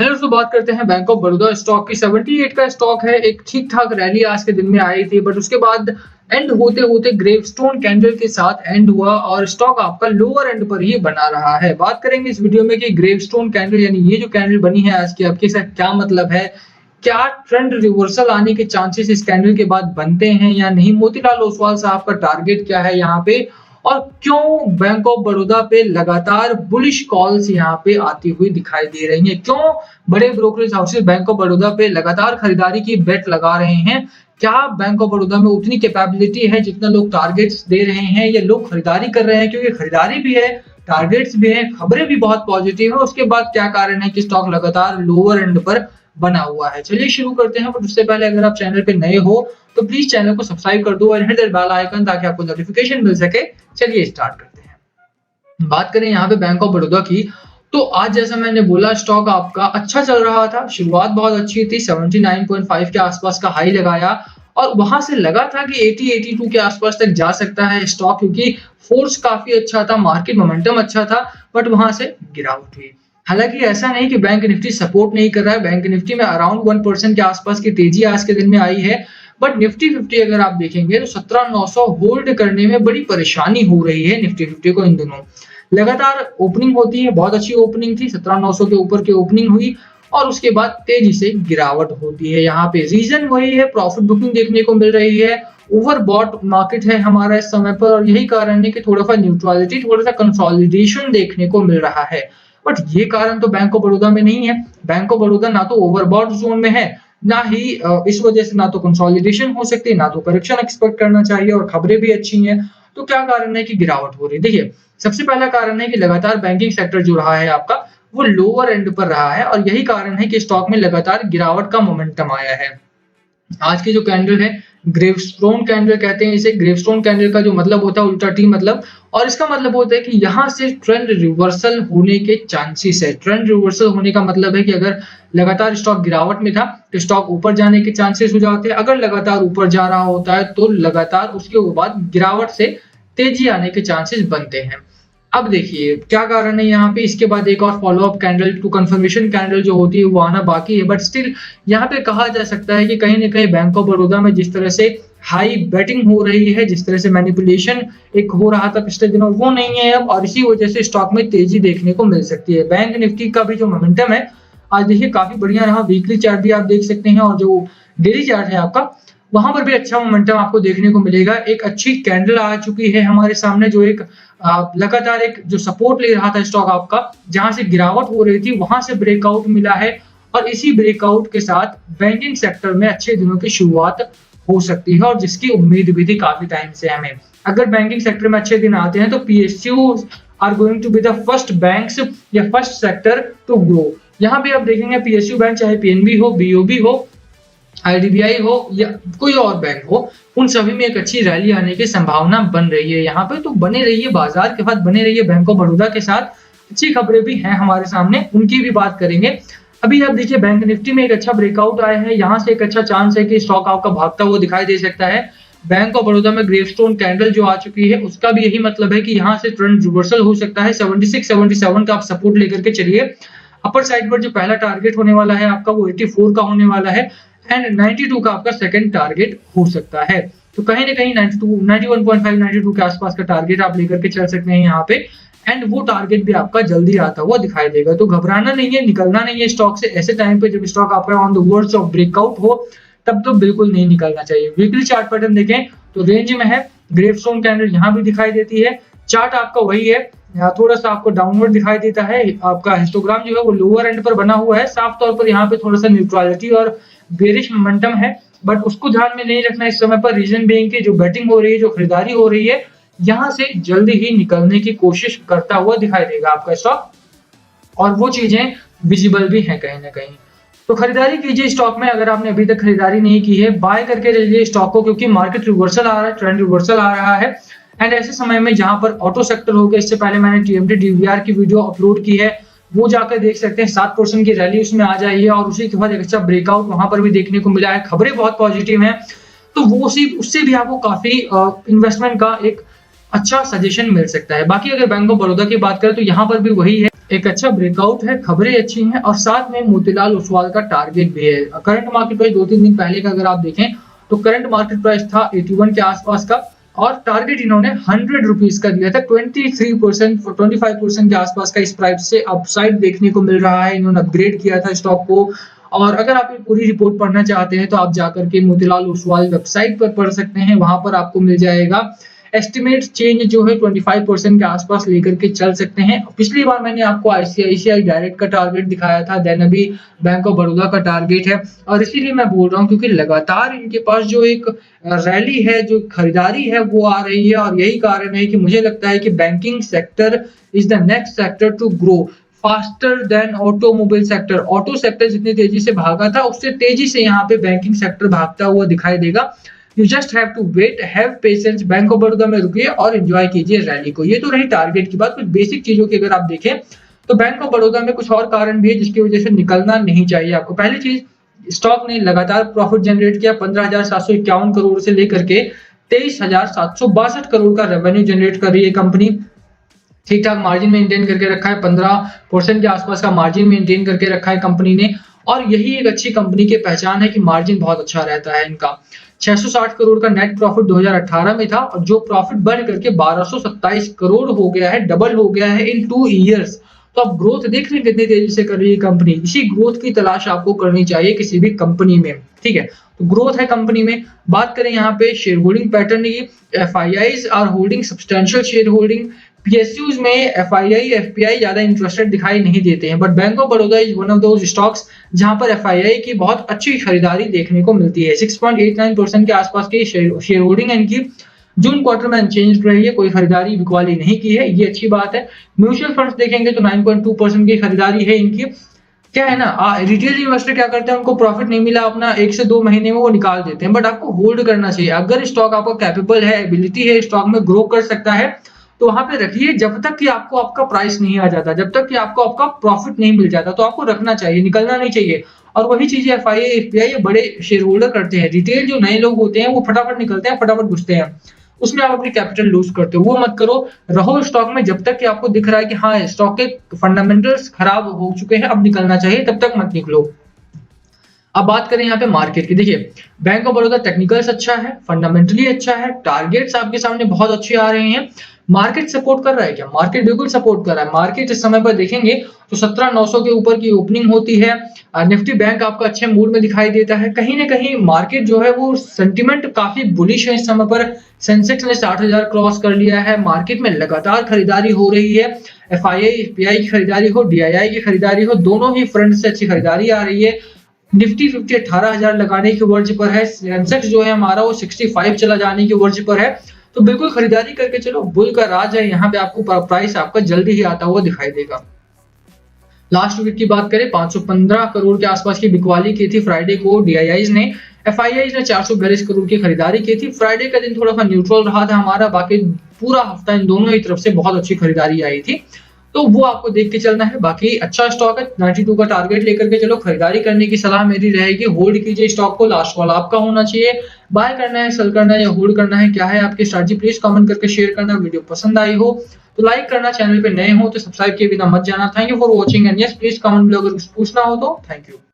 Hello दोस्तों, बात करते हैं बैंक ऑफ बड़ौदा स्टॉक की। 78 का स्टॉक है। एक ठीक ठाक रैली आज के दिन में आई थी, बट उसके बाद एंड होते होते ग्रेवस्टोन कैंडल के साथ एंड हुआ और स्टॉक आपका लोअर एंड पर ही बना रहा है। बात करेंगे इस वीडियो में कि ग्रेवस्टोन कैंडल यानी ये जो कैंडल बनी है आज की, आपके साथ क्या मतलब है, क्या ट्रेंड रिवर्सल आने के चांसेस इस कैंडल के बाद बनते हैं या नहीं, मोतीलाल ओसवाल साहब का टारगेट क्या है यहाँ पे, और क्यों बैंक ऑफ बड़ौदा पे लगातार बुलिश कॉल्स यहाँ पे आती हुई दिखाई दे रही हैं, क्यों बड़े brokerage houses bank of Baroda पे लगातार खरीदारी की बेट लगा रहे हैं। क्या बैंक ऑफ बड़ौदा में उतनी कैपेबिलिटी है जितना लोग टारगेट्स दे रहे हैं, या लोग खरीदारी कर रहे हैं? क्योंकि खरीदारी भी है, टारगेट्स भी है, खबरें भी बहुत पॉजिटिव है। उसके बाद क्या कारण है कि स्टॉक लगातार लोअर एंड पर बना हुआ है। चलिए शुरू करते हैं, बट उससे पहले अगर आप चैनल पे नए हो तो प्लीज चैनल को सब्सक्राइब कर दो और हिट द बेल आइकन ताकि आपको नोटिफिकेशन मिल सके। चलिए स्टार्ट करते हैं। बात करें यहाँ पे बैंक ऑफ बड़ौदा की, तो आज जैसा मैंने बोला स्टॉक आपका अच्छा चल रहा था, शुरुआत बहुत अच्छी थी, 79.5 के आसपास का हाई लगाया और वहां से लगा था कि 80-82 के आसपास तक जा सकता है स्टॉक, क्योंकि फोर्स काफी अच्छा था, मार्केट मोमेंटम अच्छा था, बट वहां से गिरावट हुई। हालांकि ऐसा नहीं कि बैंक निफ्टी सपोर्ट नहीं कर रहा है, बैंक निफ्टी में अराउंड 1% के आसपास की तेजी आज के दिन में आई है, बट निफ्टी 50 अगर आप देखेंगे तो 17,900 होल्ड करने में बड़ी परेशानी हो रही है निफ्टी 50 को। इन दिनों लगातार ओपनिंग होती है, बहुत अच्छी ओपनिंग थी, 17,900 के ऊपर की ओपनिंग हुई और उसके बाद तेजी से गिरावट होती है। यहाँ पे रीजन वही है, प्रॉफिट बुकिंग देखने को मिल रही है, ओवरबॉट मार्केट है हमारा इस समय पर, और यही कारण है कि थोड़ा सा न्यूट्रलिटी, थोड़ा सा कंसोलिडेशन देखने को मिल रहा है। बट ये कारण तो बैंक ऑफ बड़ौदा में नहीं है। बैंक ऑफ बड़ौदा ना तो ओवरबॉट जोन में है, ना ही इस वजह से ना तो कंसोलिडेशन हो सकती है, ना तो करेक्शन एक्सपेक्ट करना चाहिए, और खबरें भी अच्छी हैं। तो क्या कारण है कि गिरावट हो रही है? देखिए, सबसे पहला कारण है कि लगातार बैंकिंग सेक्टर जो रहा है आपका, वो लोअर एंड पर रहा है, और यही कारण है कि स्टॉक में लगातार गिरावट का मोमेंटम आया है। आज की जो कैंडल है, ग्रेवस्टोन कैंडल कहते हैं इसे। ग्रेवस्टोन कैंडल का जो मतलब होता है उल्टा टी मतलब, और इसका मतलब होता है कि यहाँ से ट्रेंड रिवर्सल होने के चांसेस है। ट्रेंड रिवर्सल होने का मतलब है कि अगर लगातार स्टॉक गिरावट में था तो स्टॉक ऊपर जाने के चांसेस हो जाते हैं, अगर लगातार ऊपर जा रहा होता है तो लगातार उसके बाद गिरावट से तेजी आने के चांसेस बनते हैं। अब देखिए क्या कारण है यहाँ पे, इसके बाद एक और follow up candle to confirmation candle जो होती है वो आना बाकी है, बट स्टिल यहाँ पे कहा जा सकता है कि कहीं ना कहीं बैंक ऑफ बड़ौदा में जिस तरह से हाई बेटिंग हो रही है, जिस तरह से मैनिपुलेशन एक हो रहा था पिछले दिनों, वो नहीं है अब, और इसी वजह से स्टॉक में तेजी देखने को मिल सकती है। बैंक निफ्टी का भी जो मोमेंटम है आज देखिए काफी बढ़िया रहा, वीकली चार्ट भी आप देख सकते हैं, और जो डेली चार्ट है आपका वहां पर भी अच्छा मोमेंटम आपको देखने को मिलेगा। एक अच्छी कैंडल आ चुकी है हमारे सामने, जो एक लगातार एक जो सपोर्ट ले रहा था स्टॉक आपका, जहां से गिरावट हो रही थी वहां से ब्रेकआउट मिला है, और इसी ब्रेकआउट के साथ बैंकिंग सेक्टर में अच्छे दिनों की शुरुआत हो सकती है, और जिसकी उम्मीद भी थी काफी टाइम से हमें। अगर बैंकिंग सेक्टर में अच्छे दिन आते हैं तो PSU are going to be the first banks या फर्स्ट सेक्टर टू ग्रो। यहाँ पे आप देखेंगे पीएसयू बैंक, चाहे पीएनबी हो, बीओबी हो, आईडीबीआई हो या कोई और बैंक हो, उन सभी में एक अच्छी रैली आने की संभावना बन रही है यहाँ पे। तो बने रहिए, बाजार के साथ बने रहिए, बैंक ऑफ बड़ौदा के साथ अच्छी खबरें भी हैं हमारे सामने, उनकी भी बात करेंगे। अभी आप देखिए बैंक निफ्टी में एक अच्छा ब्रेकआउट आया है, यहाँ से एक अच्छा चांस है कि स्टॉक आपका भागता हुआ दिखाई दे सकता है। बैंक ऑफ बड़ौदा में ग्रेवस्टोन कैंडल जो आ चुकी है उसका भी यही मतलब है कि यहाँ से ट्रेंड रिवर्सल हो सकता है। 76-77 का आप सपोर्ट लेकर के चलिए। अपर साइड पर जो पहला टारगेट होने वाला है आपका वो 84 का होने वाला है, एंड 92 का आपका सेकंड टारगेट हो सकता है। तो कहीं ना कहीं 92, 91.5, 92 के आसपास का टारगेट आप लेकर के चल सकते हैं यहाँ पे, एंड वो टारगेट भी आपका जल्दी आता हुआ दिखाई देगा। तो घबराना नहीं है, निकलना नहीं है स्टॉक से। ऐसे टाइम पे जब स्टॉक आपका on the words of breakout हो तब तो बिल्कुल नहीं निकलना चाहिए। वीकली चार्ट पैटर्न देखें तो रेंज में है, ग्रेवस्टोन कैंडल यहाँ भी दिखाई देती है, चार्ट आपका वही है, यहाँ थोड़ा सा आपको डाउनवर्ड दिखाई देता है, आपका हिस्टोग्राम जो है वो लोअर एंड पर बना हुआ है। साफ तौर पर यहाँ पे थोड़ा सा न्यूट्रलिटी और बेरिश मोमेंटम है, बट उसको ध्यान में नहीं रखना इस समय पर। रीजन बीइंग कि जो बेटिंग हो रही है, जो खरीदारी हो रही है, यहाँ से जल्दी ही निकलने की कोशिश करता हुआ दिखाई देगा आपका स्टॉक, और वो चीजें विजिबल भी हैं कहीं ना कहीं। तो खरीदारी कीजिए स्टॉक में, अगर आपने अभी तक खरीदारी नहीं की है, बाय करके रहिए स्टॉक को, क्योंकि मार्केट रिवर्सल आ रहा है, ट्रेंड रिवर्सल आ रहा है, एंड ऐसे समय में जहां पर ऑटो सेक्टर हो गया, इससे पहले मैंने टीएमटी डीवीआर की वीडियो अपलोड की है, वो जाकर देख सकते हैं। 7% की रैली उसमें आ जाइए, और उसी के बाद एक अच्छा ब्रेकआउट वहां पर भी देखने को मिला है, खबरें बहुत पॉजिटिव हैं, तो वो उससे भी आपको काफी इन्वेस्टमेंट का एक अच्छा सजेशन मिल सकता है। बाकी अगर बैंक ऑफ बड़ौदा की बात करें तो यहाँ पर भी वही है, एक अच्छा ब्रेकआउट है, खबरें अच्छी हैं और साथ में मोतीलाल ओसवाल का टारगेट भी है। करंट मार्केट प्राइस 2-3 दिन पहले का अगर आप देखें तो करंट मार्केट प्राइस था 81 के आसपास का और टारगेट इन्होंने 100 रुपीज का दिया था। 23% 25% के आसपास का इस प्राइस से अपसाइड देखने को मिल रहा है। इन्होंने अपग्रेड किया था स्टॉक को और अगर आप ये पूरी रिपोर्ट पढ़ना चाहते हैं तो आप जाकर के मोतीलाल ओसवाल वेबसाइट पर पढ़ सकते हैं। वहां पर आपको मिल जाएगा एस्टिमेट चेंज जो है 25% के आसपास लेकर के चल सकते हैं। पिछली बार मैंने आपको आईसीआईसीआई डायरेक्ट का टारगेट दिखाया था, देन अभी बैंक ऑफ बड़ौदा का टारगेट है और इसीलिए मैं बोल रहा हूँ क्योंकि लगातार इनके पास जो एक रैली है, जो खरीदारी है वो आ रही है और यही कारण है कि मुझे लगता है कि banking sector is the next sector to grow faster than automobile sector. Auto sector जितनी तेजी से भागा था उससे तेजी से यहाँ पे बैंकिंग सेक्टर भागता हुआ दिखाई देगा। You just have to wait, have patience. Bank of Baroda में रुकिए और एंजॉय कीजिए रैली को। ये तो रही टारगेट की बात। कुछ बेसिक चीजों की अगर आप देखें तो बैंक ऑफ बड़ौदा में कुछ और कारण भी है जिसकी वजह से निकलना नहीं चाहिए आपको। पहली चीज, स्टॉक ने लगातार प्रॉफिट जनरेट किया। 15,751 करोड़ से लेकर के 23,762 करोड़ का रेवेन्यू जनरेट कर रही है कंपनी। ठीक ठाक मार्जिन मेंटेन करके रखा है, 15% के आसपास का मार्जिन मेंटेन करके रखा है कंपनी ने और यही एक अच्छी कंपनी की पहचान है कि मार्जिन बहुत अच्छा रहता है इनका। 660 करोड़ का नेट प्रॉफिट 2018 में था और जो प्रॉफिट बढ़ करके 1227 करोड़ हो गया है, डबल हो गया है इन 2 इयर्स। तो आप ग्रोथ देख रहे हैं कितनी तेजी से कर रही है कंपनी। इसी ग्रोथ की तलाश आपको करनी चाहिए किसी भी कंपनी में, ठीक है। तो ग्रोथ है कंपनी में। बात करें यहाँ पे शेयर होल्डिंग पैटर्न की, FIIs are holding substantial share holding. PSUs में एफआईआई एफपीआई ज्यादा इंटरेस्टेड दिखाई नहीं देते हैं, but bank of Baroda is one of those stocks जहां पर एफआईआई की बहुत अच्छी खरीदारी देखने को मिलती है। 6.89% के आसपास की शेयर होल्डिंग इनकी जून क्वार्टर में अनचेंज रही है, कोई खरीदारी बिकवाली नहीं की है, ये अच्छी बात है। म्यूचुअल फंड्स देखेंगे तो 9.2% की खरीदारी है इनकी। क्या है ना, रिटेल इन्वेस्टर क्या करते हैं, उनको प्रॉफिट नहीं मिला अपना 1 से 2 महीने में वो निकाल देते हैं, बट आपको होल्ड करना चाहिए। अगर स्टॉक आपका कैपेबल है, एबिलिटी है, स्टॉक में ग्रो कर सकता है तो वहां पे रखिए जब तक कि आपको आपका प्राइस नहीं आ जाता, जब तक कि आपको आपका प्रॉफिट नहीं मिल जाता तो आपको रखना चाहिए, निकलना नहीं चाहिए। और वही चीजें एफआईआई एफपीआई बड़े शेयर होल्डर करते हैं। रिटेल जो नए लोग होते हैं वो फटाफट निकलते हैं, फटाफट घुसते हैं, उसमें आप अपनी कैपिटल लूज करते हो। वो मत करो, रहो स्टॉक में जब तक कि आपको दिख रहा है कि हाँ स्टॉक के फंडामेंटल्स खराब हो चुके हैं, अब निकलना चाहिए, तब तक मत निकलो। अब बात करें यहाँ पे मार्केट की, देखिए बैंक ऑफ बड़ौदा टेक्निकल्स अच्छा है, फंडामेंटली अच्छा है, टारगेट्स आपके सामने बहुत अच्छे आ रहे हैं। मार्केट सपोर्ट कर रहा है क्या? मार्केट बिल्कुल सपोर्ट कर रहा है। मार्केट इस समय पर देखेंगे तो 17,900 के ऊपर की ओपनिंग होती है। निफ्टी बैंक आपका अच्छे मूड में दिखाई देता है। कहीं ना कहीं मार्केट जो है वो सेंटिमेंट काफी बुलिश है इस समय पर। सेंसेक्स ने 60,000 क्रॉस कर लिया है। मार्केट में लगातार खरीदारी हो रही है। एफआईआई एफपीआई की खरीदारी हो, डीआईआई की खरीदारी हो, दोनों ही फ्रंट से अच्छी खरीदारी आ रही है। निफ्टी 50 18,000 लगाने की वर्ज पर है। सेंसेक्स जो है हमारा वो 65 चला जाने की वर्ज पर है। तो बिल्कुल खरीदारी करके चलो, बुल का राज है। यहाँ पे आपको प्राइस आपका जल्दी ही आता हुआ दिखाई देगा। लास्ट वीक की बात करें 515 करोड़ के आसपास की बिकवाली की थी फ्राइडे को डीआईआईज ने। एफआईआईज ने 442 करोड़ की खरीदारी की थी। फ्राइडे का दिन थोड़ा सा न्यूट्रल रहा था हमारा, बाकी पूरा हफ्ता इन दोनों ही तरफ से बहुत अच्छी खरीदारी आई थी, तो वो आपको देख के चलना है। बाकी अच्छा स्टॉक है, 92 का टारगेट लेकर के चलो। खरीदारी करने की सलाह मेरी रहेगी, होल्ड कीजिए स्टॉक को, लास्ट कॉल आपका होना चाहिए। बाय करना है, सेल करना है या होल्ड करना है, क्या है आपकी स्ट्रैटेजी, प्लीज कमेंट करके शेयर करना। वीडियो पसंद आई हो तो लाइक करना, चैनल पे नए हो तो सब्सक्राइब किए बिना मत जाना। Thank you for watching and yes please comment below अगर कुछ पूछना हो तो। Thank you.